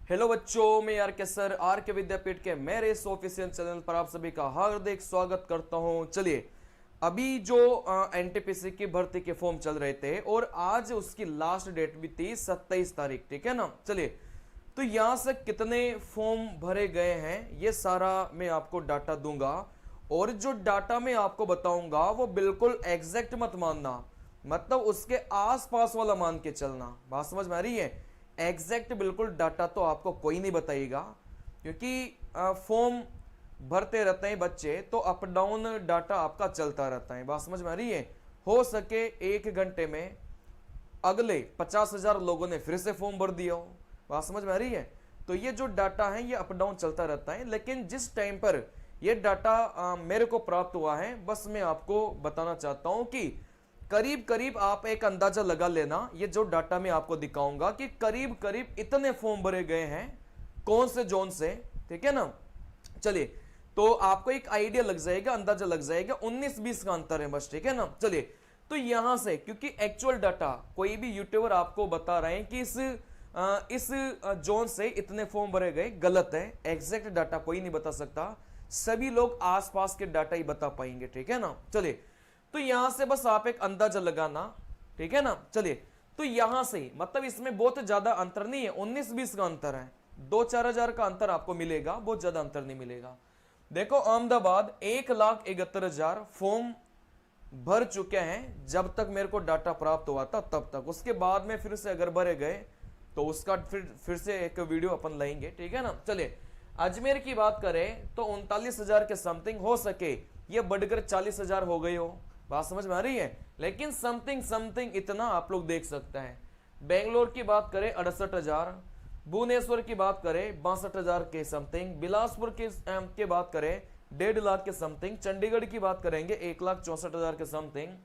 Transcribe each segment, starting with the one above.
Hello बच्चों, मैं are के सर आर के विद्यापीठ के मेरे इस ऑफिशियल चैनल पर आप सभी का हार्दिक स्वागत करता हूं। चलिए, अभी जो एनटीपीसी की भर्ती के फॉर्म चल रहे थे और आज उसकी लास्ट डेट भी थी 27 तारीख, ठीक है ना। चलिए, तो यहां से कितने फॉर्म भरे गए हैं ये सारा मैं आपको डाटा दूंगा और जो डाटा मैं आपको बताऊंगा वो बिल्कुल एग्जैक्ट मत मानना, मतलब उसके आसपास वाला मान के चलना। बात समझ में आ रही है? एग्जैक्ट बिल्कुल डाटा तो आपको कोई नहीं बताएगा, क्योंकि फॉर्म भरते रहते हैं बच्चे, तो अप डाउन डाटा आपका चलता रहता है। बात समझ में आ रही है? हो सके 1 घंटे में अगले 50,000 लोगों ने फिर से फॉर्म भर दिया हो। बात समझ में आ रही है? तो ये जो डाटा है ये अप डाउन चलता रहता है, लेकिन जिस टाइम पर ये डाटा मेरे को प्राप्त हुआ है, बस मैं आपको बताना चाहता हूं कि करीब करीब आप एक अंदाजा लगा लेना। ये जो डाटा मैं आपको दिखाऊंगा कि करीब करीब इतने फॉर्म भरे गए हैं, कौन से जोन से, ठीक है ना। चलिए, तो आपको एक आइडिया लग जाएगा, अंदाजा लग जाएगा। 19-20 का अंतर है बस, ठीक है ना। चलिए, तो यहां से, क्योंकि एक्चुअल डाटा कोई भी यूट्यूबर आपको बता रहे हैं कि इस जोन से इतने फॉर्म भरे गए, गलत है। एग्जैक्ट डाटा कोई नहीं बता सकता, सभी लोग आसपास के डाटा ही बता पाएंगे, ठीक है ना। चलिए, तो यहां से बस आप एक अंदाजा लगाना, ठीक है ना। चलिए, तो यहां से मतलब इसमें बहुत ज्यादा अंतर नहीं है, 19-20 का अंतर है, 2-4 हजार का अंतर आपको मिलेगा, बहुत ज्यादा अंतर नहीं मिलेगा। देखो, अहमदाबाद 1,71,000 फॉर्म भर चुके हैं जब तक मेरे को डाटा प्राप्त हुआ था तब तक। उसके बाद में फिर से अगर भरे गए तो उसका फिर से एक वीडियो अपन लेंगे, ठीक है ना। चलिए, अजमेर की बात करें तो 39,000 के समथिंग, हो सके ये बढ़कर 40,000 हो गई हो। बात समझ में आ रही है? लेकिन समथिंग समथिंग इतना आप लोग देख सकते हैं। बेंगलोर की बात करें 68,000, भुवनेश्वर की बात करें 62,000 के समथिंग, बिलासपुर की बात करें 1.5 लाख के समथिंग, चंडीगढ़ की बात करेंगे 1,64,000 के समथिंग,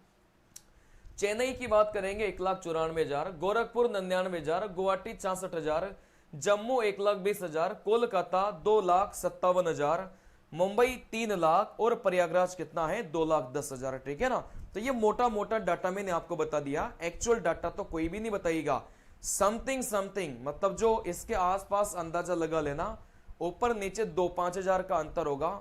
चेन्नई की बात करेंगे 1,94,000, गोरखपुर 99,000, गुवाहाटी 66,000, जम्मू 1,20,000, कोलकाता 2,57,000, मुंबई 3 लाख और प्रयागराज कितना है 2,10,000, ठीक है ना। तो ये मोटा मोटा डाटा मैंने आपको बता दिया, एक्चुअल डाटा तो कोई भी नहीं बताएगा। समथिंग समथिंग मतलब जो इसके आसपास अंदाजा लगा लेना, ऊपर नीचे 2-5 हजार का अंतर होगा,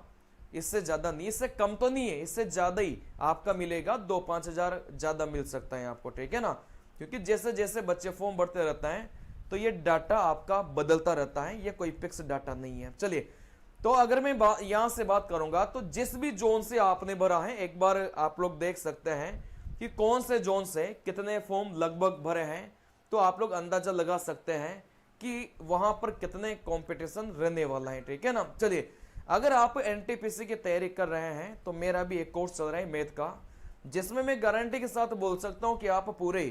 इससे ज्यादा नहीं, इससे कम तो नहीं है, इससे ज्यादा ही आपका मिलेगा, 2-5 हजार ज्यादा मिल सकता है आपको, ठीक है ना। क्योंकि जैसे जैसे बच्चे फॉर्म भरते रहता है तो ये डाटा आपका बदलता रहता है, ये कोई फिक्स डाटा नहीं है। चलिए, तो अगर मैं यहां से बात करूंगा तो जिस भी जोन से आपने भरा है, एक बार आप लोग देख सकते हैं कि कौन से जोन से कितने फॉर्म लगभग भरे हैं, तो आप लोग अंदाजा लगा सकते हैं कि वहां पर कितने कंपटीशन रहने वाला है, ठीक है ना। चलिए, अगर आप एनटीपीसी की तैयारी कर रहे हैं तो मेरा भी एक कोर्स चल रहा है मैथ का, जिसमें मैं गारंटी के साथ बोल सकता हूं कि आप पूरे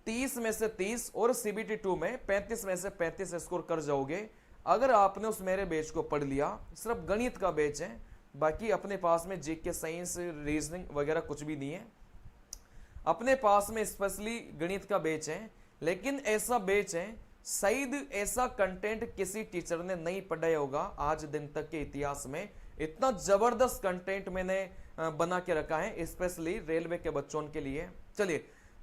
30 में से 30 और सीबीटी 2 में 35 में से 35 स्कोर कर जाओगे अगर आपने उस मेरे बैच को पढ़ लिया। सिर्फ गणित का बैच है, बाकी अपने पास में जीके, साइंस, रीजनिंग वगैरह कुछ भी नहीं है। अपने पास में स्पेशली गणित का बैच है, लेकिन ऐसा बैच है शायद ऐसा कंटेंट किसी टीचर ने नहीं पढ़ाया होगा आज दिन तक के इतिहास में। इतना जबरदस्त कंटेंट मैंने बना के रखा है स्पेशली रेलवे के बच्चों के लिए। चलिए,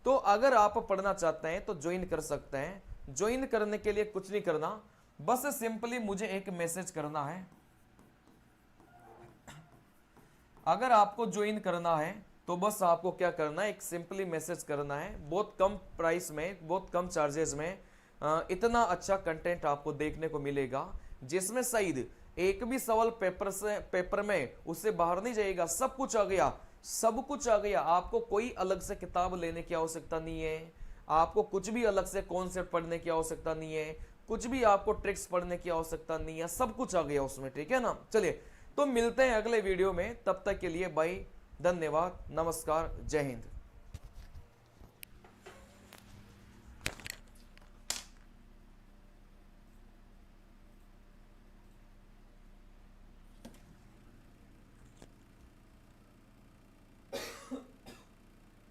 तो अगर आप पढ़ना चाहते हैं तो ज्वाइन कर सकते हैं। ज्वाइन करने के लिए कुछ नहीं करना, बस सिंपली मुझे एक मैसेज करना है। अगर आपको ज्वाइन करना है तो बस आपको क्या करना है, एक सिंपली मैसेज करना है। बहुत कम प्राइस में, बहुत कम चार्जेस में इतना अच्छा कंटेंट आपको देखने को मिलेगा, जिसमें शायद एक भी सवाल पेपर में उससे बाहर नहीं जाएगा। सब कुछ आ गया, सब कुछ आ गया। आपको कोई अलग से किताब लेने की आवश्यकता नहीं है, आपको कुछ भी अलग से कॉन्सेप्ट पढ़ने की आवश्यकता नहीं है, कुछ भी आपको ट्रिक्स पढ़ने की आवश्यकता नहीं है, सब कुछ आ गया उसमें, ठीक है ना। चलिए, तो मिलते हैं अगले वीडियो में, तब तक के लिए बाय, धन्यवाद, नमस्कार, जय हिंद।